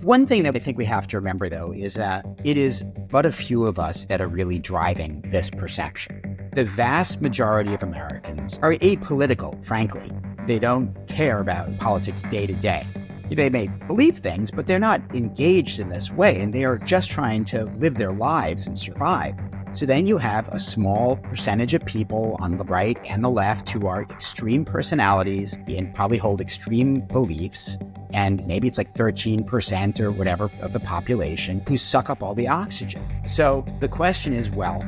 One thing that I think we have to remember, though, is that it is but a few of us that are really driving this perception. The vast majority of Americans are apolitical, frankly. They don't care about politics day to day. They may believe things, but they're not engaged in this way, and they are just trying to live their lives and survive. So then you have a small percentage of people on the right and the left who are extreme personalities and probably hold extreme beliefs, and maybe it's like 13% or whatever of the population who suck up all the oxygen. So the question is, well,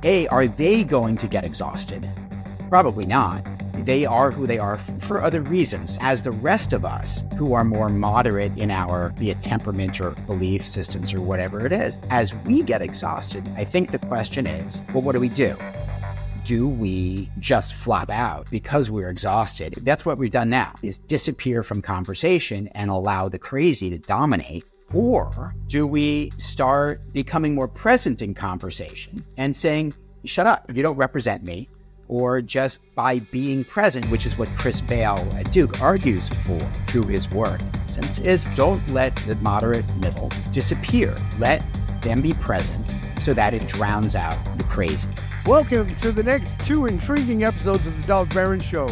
A, are they going to get exhausted? Probably not. They are who they are for other reasons, as the rest of us who are more moderate in our, be it temperament or belief systems or whatever it is, as we get exhausted, I think the question is, well, what do we do? Do we just flop out because we're exhausted? That's what we've done now, is disappear from conversation and allow the crazy to dominate. Or do we start becoming more present in conversation and saying, shut up, you don't represent me? Or just by being present, which is what Chris Bale at Duke argues for through his work, since is don't let the moderate middle disappear. Let them be present so that it drowns out the crazy. Welcome to the next two intriguing episodes of the Dov Baron Show.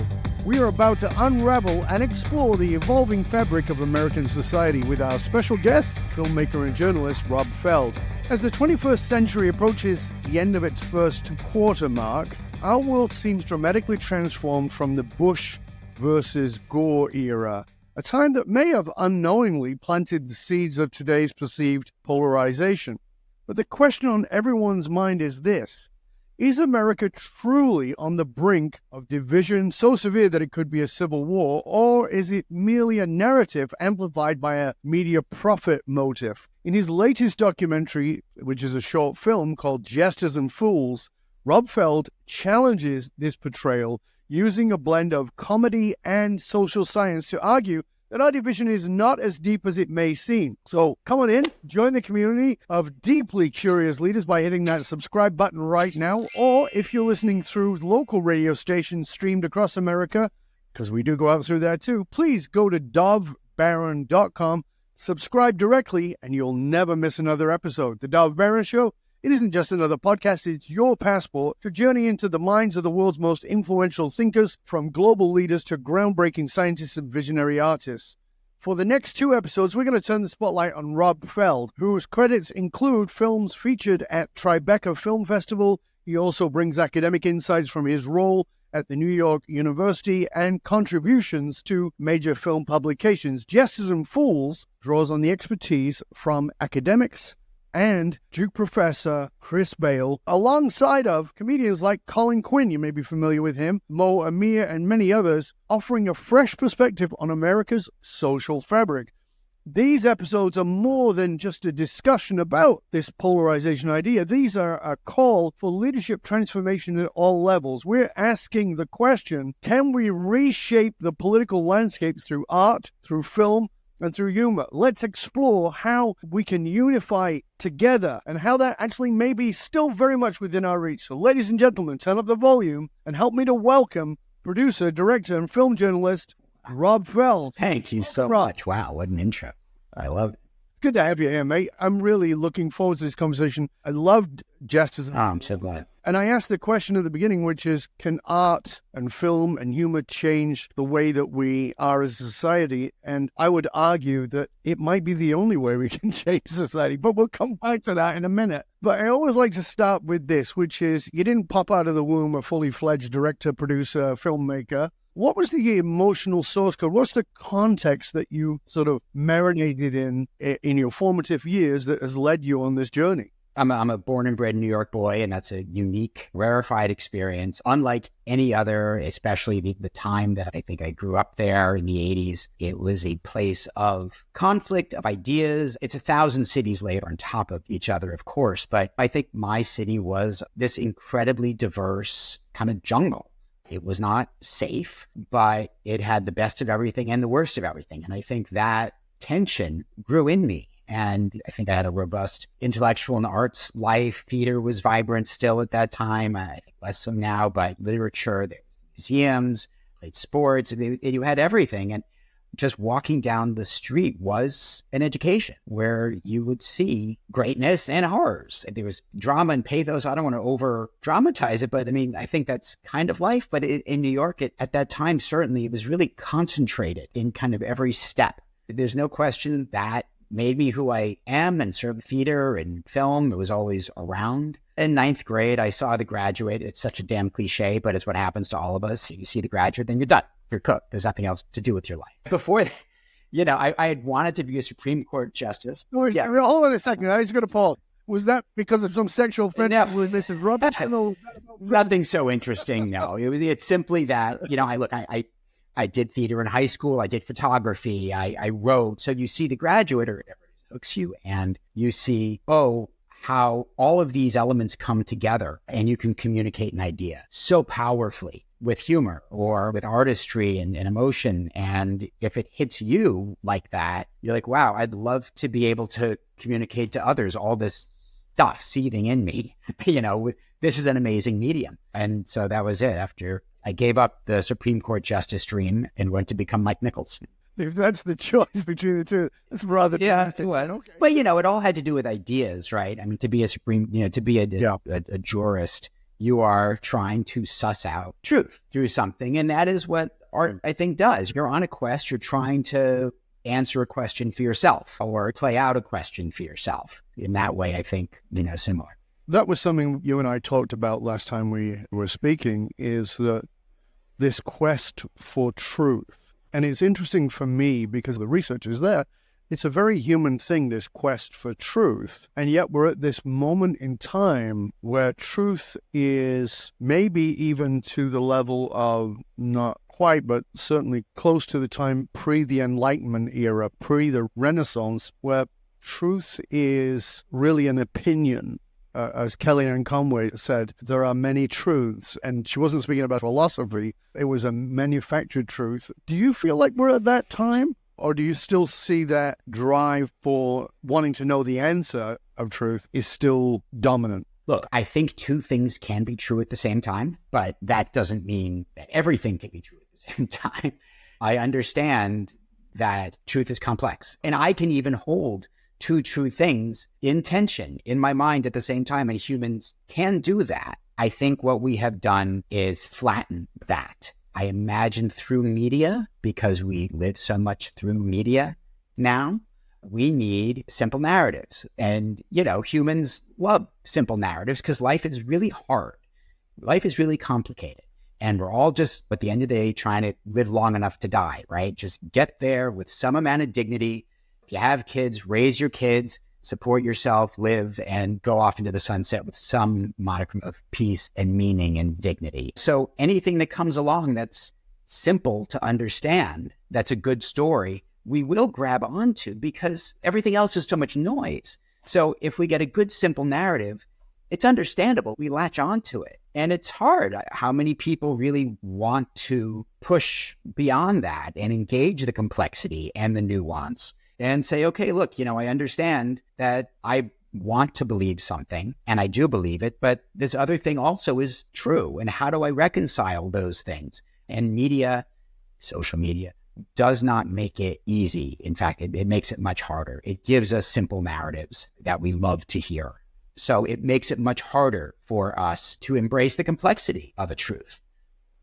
We are about to unravel and explore the evolving fabric of American society with our special guest, filmmaker and journalist Rob Feld. As the 21st century approaches the end of its first quarter mark, our world seems dramatically transformed from the Bush versus Gore era, a time that may have unknowingly planted the seeds of today's perceived polarization. But the question on everyone's mind is this: is America truly on the brink of division so severe that it could be a civil war, or is it merely a narrative amplified by a media profit motive? In his latest documentary, which is a short film called Jesters and Fools, Rob Feld challenges this portrayal using a blend of comedy and social science to argue that our division is not as deep as it may seem. So come on in, join the community of deeply curious leaders by hitting that subscribe button right now. Or if you're listening through local radio stations streamed across America, because we do go out through there too, please go to dovbaron.com, subscribe directly, and you'll never miss another episode. The Dov Baron Show, it isn't just another podcast, it's your passport to journey into the minds of the world's most influential thinkers, from global leaders to groundbreaking scientists and visionary artists. For the next two episodes, we're going to turn the spotlight on Rob Feld, whose credits include films featured at Tribeca Film Festival. He also brings academic insights from his role at the New York University and contributions to major film publications. Jesters and Fools draws on the expertise from academics and Duke Professor Chris Bale, alongside of comedians like Colin Quinn, you may be familiar with him, Mo Amir, and many others, offering a fresh perspective on America's social fabric. These episodes are more than just a discussion about this polarization idea. These are a call for leadership transformation at all levels. We're asking the question, can we reshape the political landscape through art, through film, and through humor? Let's explore how we can unify together and how that actually may be still very much within our reach. So ladies and gentlemen, turn up the volume and help me to welcome producer, director, and film journalist Rob Feld. Thank you so much. Wow, what an intro. I love it. Good to have you here, mate. I'm really looking forward to this conversation. I loved Jesters. Oh, I'm so glad. And I asked the question at the beginning, which is, can art and film and humor change the way that we are as a society? And I would argue that it might be the only way we can change society, but we'll come back to that in a minute. But I always like to start with this, which is, you didn't pop out of the womb a fully fledged director, producer, filmmaker. What was the emotional source code? What's the context that you sort of marinated in your formative years that has led you on this journey? I'm a born and bred New York boy, and that's a unique, rarefied experience, unlike any other, especially the time that I think I grew up there in the 80s. It was a place of conflict, of ideas. It's 1,000 cities laid on top of each other, of course, but I think my city was this incredibly diverse kind of jungle. It was not safe, but it had the best of everything and the worst of everything. And I think that tension grew in me. And I think I had a robust intellectual and arts life. Theater was vibrant still at that time. I think less so now, but literature, there was museums, played sports, and you had everything. And just walking down the street was an education where you would see greatness and horrors. There was drama and pathos. I don't want to over dramatize it, but I mean, I think that's kind of life. But in New York at that time, certainly it was really concentrated in kind of every step. There's no question that made me who I am, and sort of theater and film, it was always around. In ninth grade, I saw The Graduate. It's such a damn cliche, but it's what happens to all of us. You see The Graduate, then you're done. You're cooked. There's nothing else to do with your life. Before, I had wanted to be a Supreme Court justice. Hold on a second. I just got to pause. Was that because of some sexual friendship with Mrs. Robertson? Nothing so interesting, no. It's simply that, I did theater in high school. I did photography. I wrote. So you see The Graduate, or whatever it hooks you, and you see, how all of these elements come together and you can communicate an idea so powerfully with humor or with artistry and emotion. And if it hits you like that, you're like, wow, I'd love to be able to communicate to others all this stuff seething in me. This is an amazing medium. And so that was it. After I gave up the Supreme Court justice dream and went to become Mike Nichols. If that's the choice between the two, it's rather dramatic. Okay. But it all had to do with ideas, right? I mean, to be a jurist, you are trying to suss out truth through something, and that is what art, I think, does. You're on a quest. You're trying to answer a question for yourself or play out a question for yourself. In that way, I think, similar. That was something you and I talked about last time we were speaking, is that this quest for truth. And it's interesting for me because the research is there. It's a very human thing, this quest for truth. And yet we're at this moment in time where truth is maybe even to the level of, not quite, but certainly close to the time pre the Enlightenment era, pre the Renaissance, where truth is really an opinion. As Kellyanne Conway said, there are many truths, and she wasn't speaking about philosophy. It was a manufactured truth. Do you feel like we're at that time, or do you still see that drive for wanting to know the answer of truth is still dominant? Look, I think two things can be true at the same time, but that doesn't mean that everything can be true at the same time. I understand that truth is complex, and I can even hold two true things in tension in my mind at the same time, and humans can do that. I think what we have done is flatten that. I imagine through media, because we live so much through media now, we need simple narratives. And, humans love simple narratives because life is really hard. Life is really complicated. And we're all just, at the end of the day, trying to live long enough to die, right? Just get there with some amount of dignity. If you have kids, raise your kids, support yourself, live, and go off into the sunset with some modicum of peace and meaning and dignity. So anything that comes along that's simple to understand, that's a good story, we will grab onto because everything else is so much noise. So if we get a good, simple narrative, it's understandable. We latch onto it. And it's hard. How many people really want to push beyond that and engage the complexity and the nuance and say, okay, look, I understand that I want to believe something and I do believe it, but this other thing also is true. And how do I reconcile those things? And media, social media, does not make it easy. In fact, it makes it much harder. It gives us simple narratives that we love to hear. So it makes it much harder for us to embrace the complexity of a truth.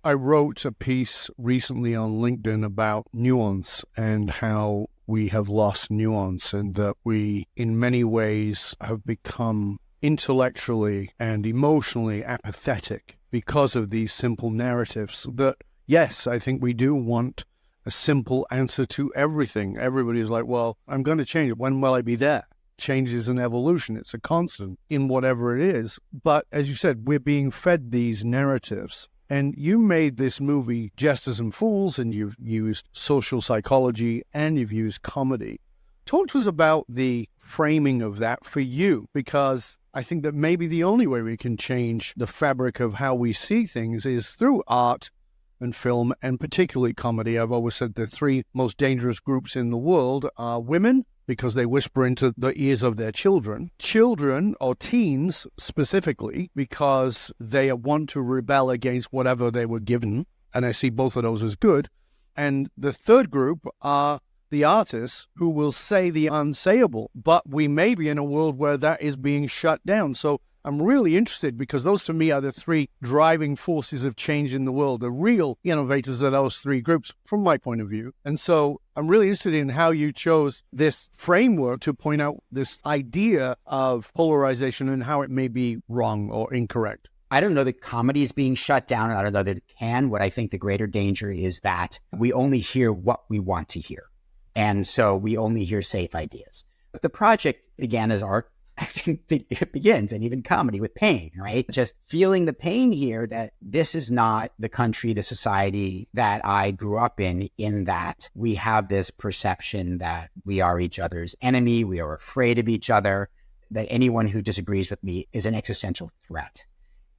I wrote a piece recently on LinkedIn about nuance and how we have lost nuance and that we, in many ways, have become intellectually and emotionally apathetic because of these simple narratives. That, yes, I think we do want a simple answer to everything. Everybody is like, well, I'm going to change it. When will I be there? Change is an evolution. It's a constant in whatever it is. But as you said, we're being fed these narratives. And you made this movie, Jesters and Fools, and you've used social psychology and you've used comedy. Talk to us about the framing of that for you, because I think that maybe the only way we can change the fabric of how we see things is through art and film, and particularly comedy. I've always said the three most dangerous groups in the world are women, because they whisper into the ears of their children or teens specifically, because they want to rebel against whatever they were given. And I see both of those as good. And the third group are the artists who will say the unsayable, but we may be in a world where that is being shut down. So I'm really interested because those to me are the three driving forces of change in the world, the real innovators of those three groups from my point of view. And so I'm really interested in how you chose this framework to point out this idea of polarization and how it may be wrong or incorrect. I don't know that comedy is being shut down, and I don't know that it can. What I think the greater danger is that we only hear what we want to hear. And so we only hear safe ideas. But the project began as art. I think it begins, and even comedy, with pain, right? Just feeling the pain here that this is not the country, the society that I grew up in that we have this perception that we are each other's enemy, we are afraid of each other, that anyone who disagrees with me is an existential threat.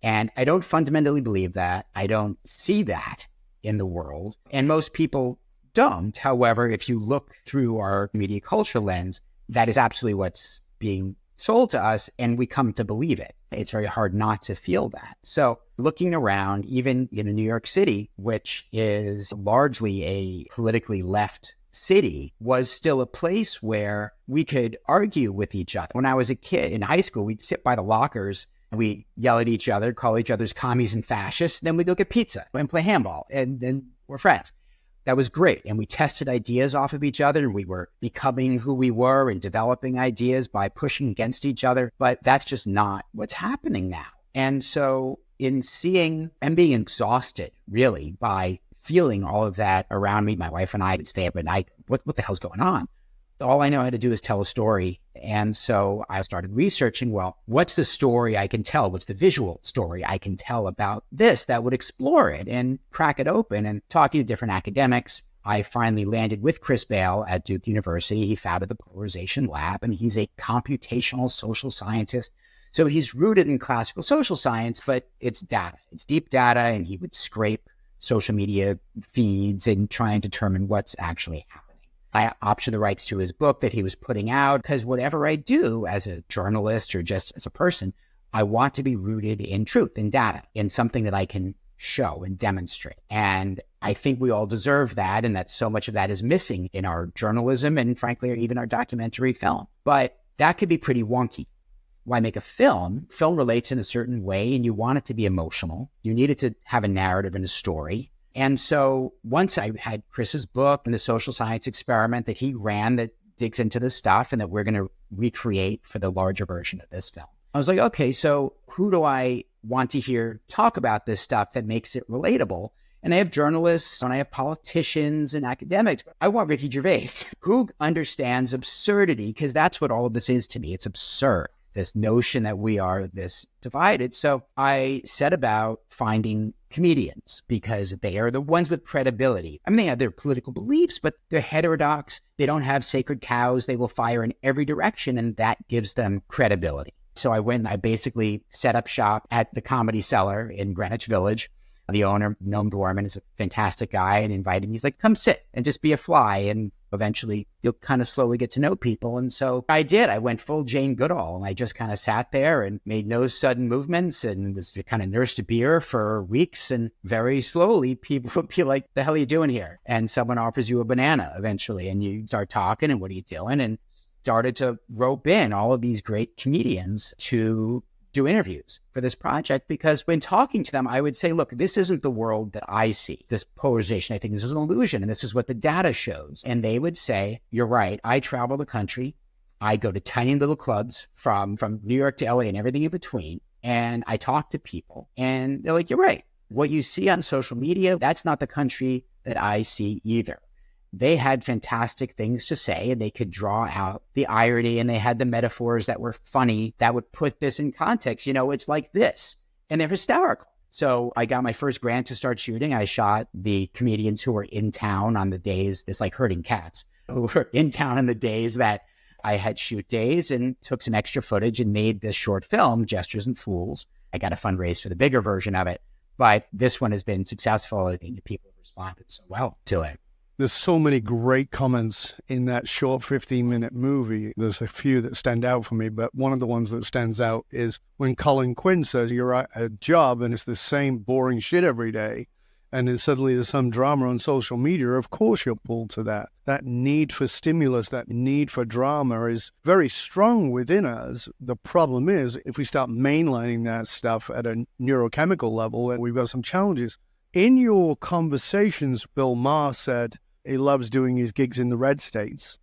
And I don't fundamentally believe that. I don't see that in the world. And most people don't. However, if you look through our media culture lens, that is absolutely what's being sold to us, and we come to believe it. It's very hard not to feel that. So looking around, even in New York City, which is largely a politically left city, was still a place where we could argue with each other. When I was a kid in high school, we'd sit by the lockers and we'd yell at each other, call each other's commies and fascists. Then we'd go get pizza and play handball, and then we're friends. That was great. And we tested ideas off of each other, and we were becoming who we were and developing ideas by pushing against each other. But that's just not what's happening now. And so in seeing and being exhausted, really, by feeling all of that around me, my wife and I would stay up at night. What the hell's going on? All I know how to do is tell a story. And so I started researching, well, what's the story I can tell? What's the visual story I can tell about this that would explore it and crack it open? And talking to different academics, I finally landed with Chris Bale at Duke University. He founded the Polarization Lab, and he's a computational social scientist. So he's rooted in classical social science, but it's data. It's deep data, and he would scrape social media feeds and try and determine what's actually happening. I optioned the rights to his book that he was putting out because whatever I do as a journalist or just as a person, I want to be rooted in truth, in data, in something that I can show and demonstrate. And I think we all deserve that, and that so much of that is missing in our journalism and frankly, even our documentary film. But that could be pretty wonky. Why make a film? Film relates in a certain way, and you want it to be emotional. You need it to have a narrative and a story. And so once I had Chris's book and the social science experiment that he ran that digs into this stuff and that we're going to recreate for the larger version of this film, I was like, okay, so who do I want to hear talk about this stuff that makes it relatable? And I have journalists and I have politicians and academics. I want Ricky Gervais, who understands absurdity, because that's what all of this is to me. It's absurd, this notion that we are this divided. So I set about finding comedians because they are the ones with credibility. I mean, they have their political beliefs, but they're heterodox. They don't have sacred cows. They will fire in every direction, and that gives them credibility. So I went and I basically set up shop at the Comedy Cellar in Greenwich Village. The owner, Noam Dworman, is a fantastic guy, and invited me. He's like, come sit and just be a fly, and eventually you'll kind of slowly get to know people. And so I did. I went full Jane Goodall, and I just kind of sat there and made no sudden movements and was kind of nursed a beer for weeks. And very slowly people would be like, the hell are you doing here? And someone offers you a banana eventually, and you start talking, and what are you doing? And started to rope in all of these great comedians to do interviews for this project, because when talking to them, I would say, look, this isn't the world that I see. This polarization, I think this is an illusion, and this is what the data shows. And they would say, you're right. I travel the country. I go to tiny little clubs from New York to LA and everything in between. And I talk to people, and they're like, you're right. What you see on social media, that's not the country that I see either. They had fantastic things to say, and they could draw out the irony, and they had the metaphors that were funny that would put this in context. You know, it's like this, and they're hysterical. So I got my first grant to start shooting. I shot the comedians who were in town on the days, it's like herding cats, who were in town on the days that I had shoot days, and took some extra footage and made this short film, Jesters and Fools. I got a fundraise for the bigger version of it, but this one has been successful. I think people have responded so well to it. There's so many great comments in that short 15-minute movie. There's a few that stand out for me, but one of the ones that stands out is when Colin Quinn says you're at a job and it's the same boring shit every day. and then suddenly there's some drama on social media, of course you're pulled to that. That need for stimulus, that need for drama is very strong within us. The problem is, if we start mainlining that stuff at a neurochemical level, we've got some challenges. In your conversations, Bill Maher said he loves doing his gigs in the red states.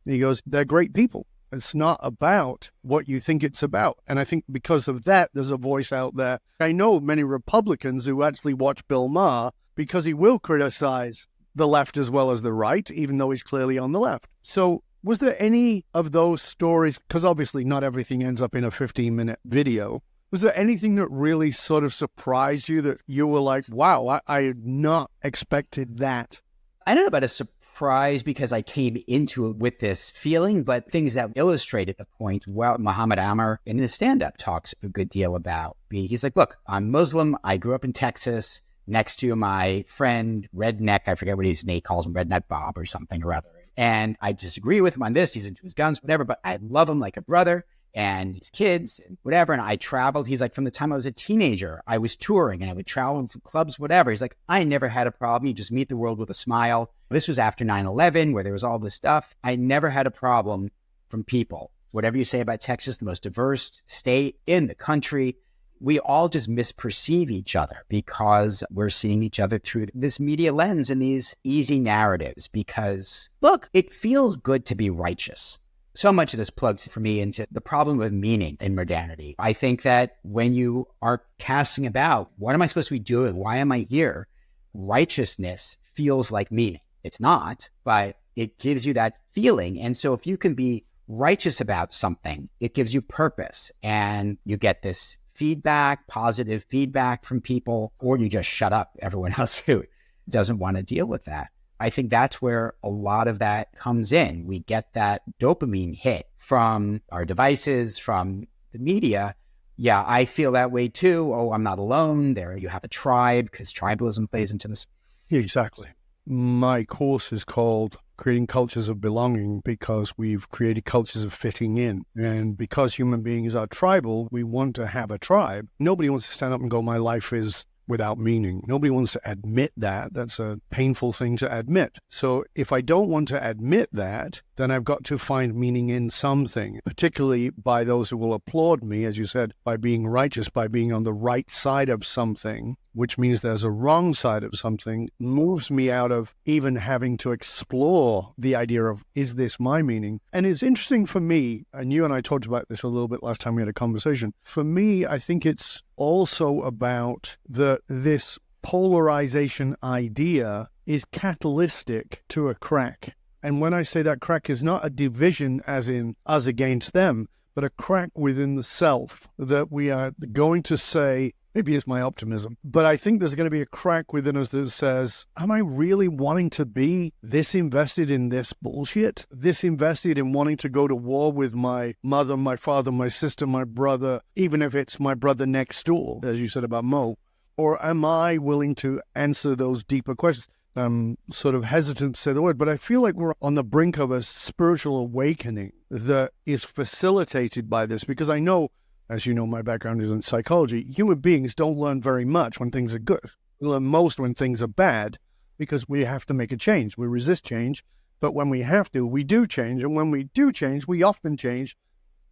He goes, they're great people. It's not about what you think it's about. And I think because of that, there's a voice out there. I know many Republicans who actually watch Bill Maher because he will criticize the left as well as the right, even though he's clearly on the left. So was there any of those stories, because obviously not everything ends up in a 15-minute video, was there anything that really sort of surprised you that you were like, wow, I had not expected that? I don't know about a surprise because I came into it with this feeling, but things that illustrated the point. Well, Muhammad Ammar in his stand-up talks a good deal about he's like, look, I'm Muslim. I grew up in Texas next to my friend, Redneck. I forget what his name calls him, Redneck Bob or something or other. And I disagree with him on this. He's into his guns, whatever, but I love him like a brother and his kids and whatever. And I traveled. He's like, from the time I was a teenager, I was touring and I would travel from clubs, whatever. He's like, I never had a problem. You just meet the world with a smile. This was after 9/11 where there was all this stuff. I never had a problem from people. Whatever you say about Texas, the most diverse state in the country, we all just misperceive each other because we're seeing each other through this media lens and these easy narratives. Because, look, it feels good to be righteous. So much of this plugs for me into the problem of meaning in modernity. I think that when you are casting about, what am I supposed to be doing? Why am I here? Righteousness feels like meaning. It's not, but it gives you that feeling. And so if you can be righteous about something, it gives you purpose and you get this feedback, positive feedback from people, or you just shut up everyone else who doesn't want to deal with that. I think that's where a lot of that comes in. We get that dopamine hit from our devices, from the media. Yeah, I feel that way too. Oh, I'm not alone. There you have a tribe, because tribalism plays into this. Yeah, exactly. My course is called Creating Cultures of Belonging because we've created cultures of fitting in. And because human beings are tribal, we want to have a tribe. Nobody wants to stand up and go, my life is without meaning. Nobody wants to admit that. That's a painful thing to admit. So if I don't want to admit that, then I've got to find meaning in something, particularly by those who will applaud me, as you said, by being righteous, by being on the right side of something, which means there's a wrong side of something, moves me out of even having to explore the idea of, is this my meaning? And it's interesting for me, and you and I talked about this a little bit last time we had a conversation. For me, I think it's also about this polarization idea is catalytic to a crack. And when I say that crack is not a division as in us against them, but a crack within the self that we are going to say, maybe it's my optimism, but I think there's going to be a crack within us that says, am I really wanting to be this invested in this bullshit? This invested in wanting to go to war with my mother, my father, my sister, my brother, even if it's my brother next door, as you said about Mo? Or am I willing to answer those deeper questions? I'm sort of hesitant to say the word, but I feel like we're on the brink of a spiritual awakening that is facilitated by this, because I know, as you know, my background is in psychology. Human beings don't learn very much when things are good. We learn most when things are bad because we have to make a change. We resist change, but when we have to, we do change. And when we do change, we often change,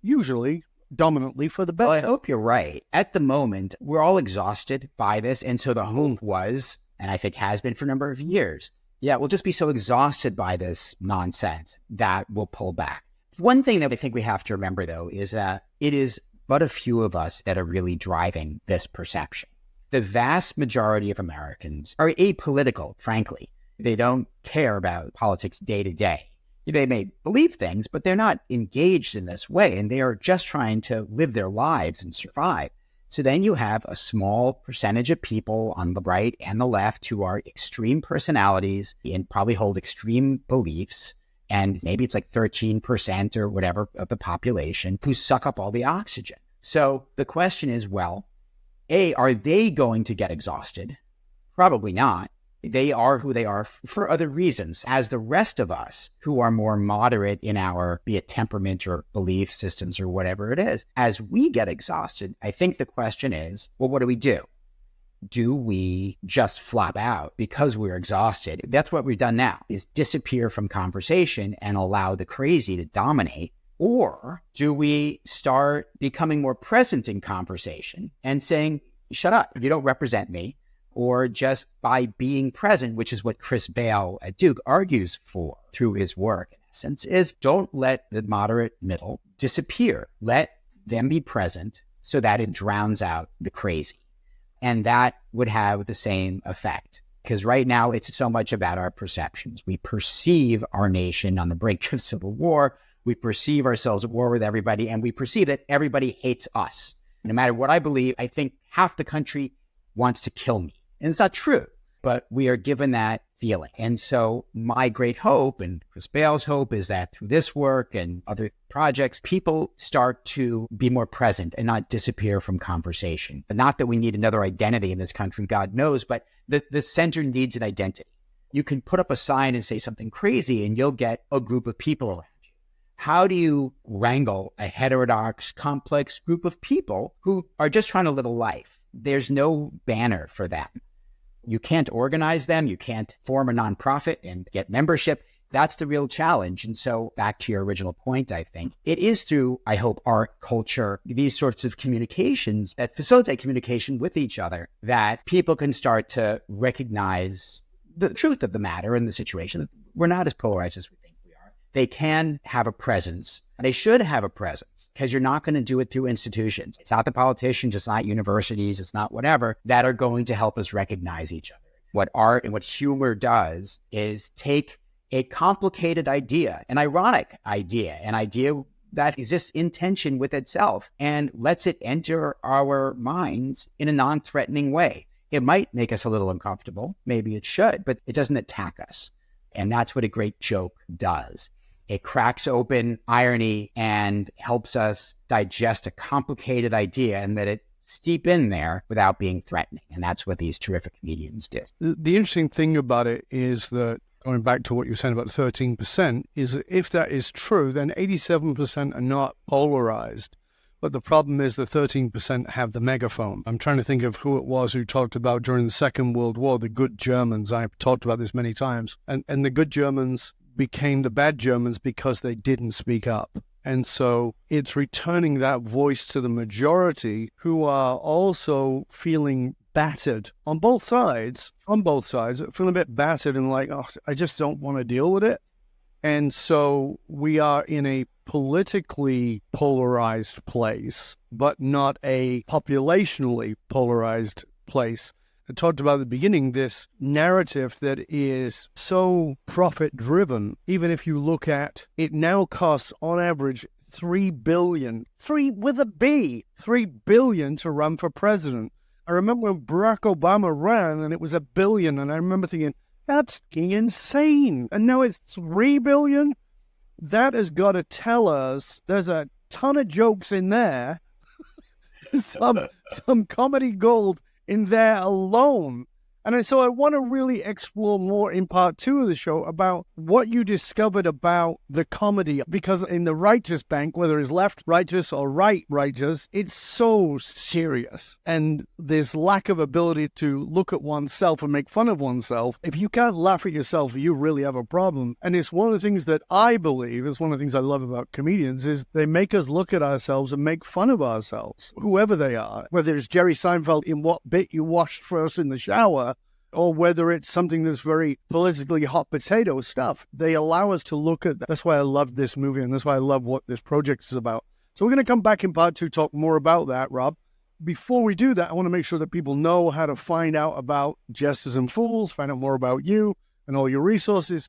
usually dominantly for the better. Well, I hope you're right. At the moment, we're all exhausted by this. And so the hope was, and I think has been for a number of years, yeah, we'll just be so exhausted by this nonsense that we'll pull back. One thing that I think we have to remember, though, is that it is but a few of us that are really driving this perception. The vast majority of Americans are apolitical, frankly. They don't care about politics day to day. They may believe things, but they're not engaged in this way, and they are just trying to live their lives and survive. So then you have a small percentage of people on the right and the left who are extreme personalities and probably hold extreme beliefs. And maybe it's like 13% or whatever of the population who suck up all the oxygen. So the question is, well, A, are they going to get exhausted? Probably not. They are who they are for other reasons, as the rest of us who are more moderate in our, be it temperament or belief systems or whatever it is, as we get exhausted, I think the question is, well, what do we do? do we just flop out because we're exhausted? That's what we've done now, is disappear from conversation and allow the crazy to dominate. Or do we start becoming more present in conversation and saying, shut up, you don't represent me? Or just by being present, which is what Chris Bale at Duke argues for through his work, in essence, is don't let the moderate middle disappear. Let them be present so that it drowns out the crazy. And that would have the same effect. Because right now, it's so much about our perceptions. We perceive our nation on the brink of civil war. We perceive ourselves at war with everybody, and we perceive that everybody hates us. No matter what I believe, I think half the country wants to kill me. And it's not true, but we are given that feeling. And so my great hope, and Chris Bale's hope, is that through this work and other projects, people start to be more present and not disappear from conversation. But not that we need another identity in this country, God knows, but the center needs an identity. You can put up a sign and say something crazy, and you'll get a group of people around you. How do you wrangle a heterodox, complex group of people who are just trying to live a life? There's no banner for them. You can't organize them. You can't form a nonprofit and get membership. That's the real challenge. And so back to your original point, I think it is through, I hope, art, culture, these sorts of communications that facilitate communication with each other, that people can start to recognize the truth of the matter and the situation. We're not as polarized as we think we are. They can have a presence. They should have a presence, because you're not going to do it through institutions. It's not the politicians, it's not universities, it's not whatever that are going to help us recognize each other. What art and what humor does is take a complicated idea, an ironic idea, an idea that exists in tension with itself, and lets it enter our minds in a non-threatening way. It might make us a little uncomfortable, maybe it should, but it doesn't attack us. And that's what a great joke does. It cracks open irony and helps us digest a complicated idea, and that it steep in there without being threatening. And that's what these terrific comedians do. The interesting thing about it is that, going back to what you were saying about 13%, is that if that is true, then 87% are not polarized. But the problem is the 13% have the megaphone. I'm trying to think of who it was who talked about during the Second World War, the good Germans. I've talked about this many times. And the good Germans became the bad Germans because they didn't speak up. And so it's returning that voice to the majority, who are also feeling battered on both sides, feeling a bit battered and like, oh, I just don't want to deal with it. And so we are in a politically polarized place, but not a populationally polarized place. I talked about at the beginning this narrative that is so profit-driven. Even if you look at it, now costs on average $3 billion to run for president. I remember when Barack Obama ran and it was $1 billion, and I remember thinking, that's insane. And now it's $3 billion? That has got to tell us there's a ton of jokes in there, some comedy gold in there alone. And so I want to really explore more in part 2 of the show about what you discovered about the comedy, because in the righteous bank, whether it's left righteous or right righteous, it's so serious. And this lack of ability to look at oneself and make fun of oneself. If you can't laugh at yourself, you really have a problem. And it's one of the things that I believe, it's one of the things I love about comedians, is they make us look at ourselves and make fun of ourselves, whoever they are. Whether it's Jerry Seinfeld in what bit you washed first in the shower, or whether it's something that's very politically hot potato stuff. They allow us to look at that. That's why I love this movie, and that's why I love what this project is about. So we're going to come back in part 2, talk more about that, Rob. Before we do that, I want to make sure that people know how to find out about Jesters and Fools, find out more about you and all your resources.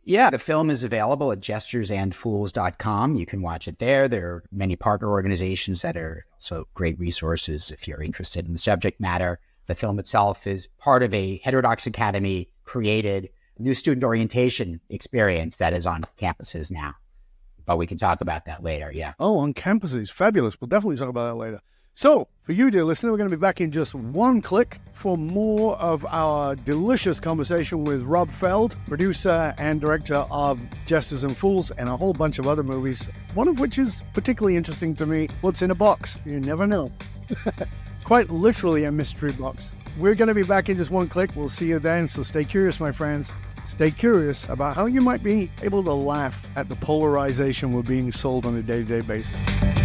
Yeah, the film is available at JestersandFools.com. You can watch it there. There are many partner organizations that are also great resources if you're interested in the subject matter. The film itself is part of a heterodox academy created new student orientation experience that is on campuses now. But we can talk about that later, yeah. Oh, on campuses. Fabulous. We'll definitely talk about that later. So, for you, dear listener, we're going to be back in just one click for more of our delicious conversation with Rob Feld, producer and director of Jesters and Fools and a whole bunch of other movies, one of which is particularly interesting to me, What's in a Box. You never know. Quite literally a mystery box. We're going to be back in just one click. We'll see you then. So stay curious, my friends. Stay curious about how you might be able to laugh at the polarization we're being sold on a day-to-day basis.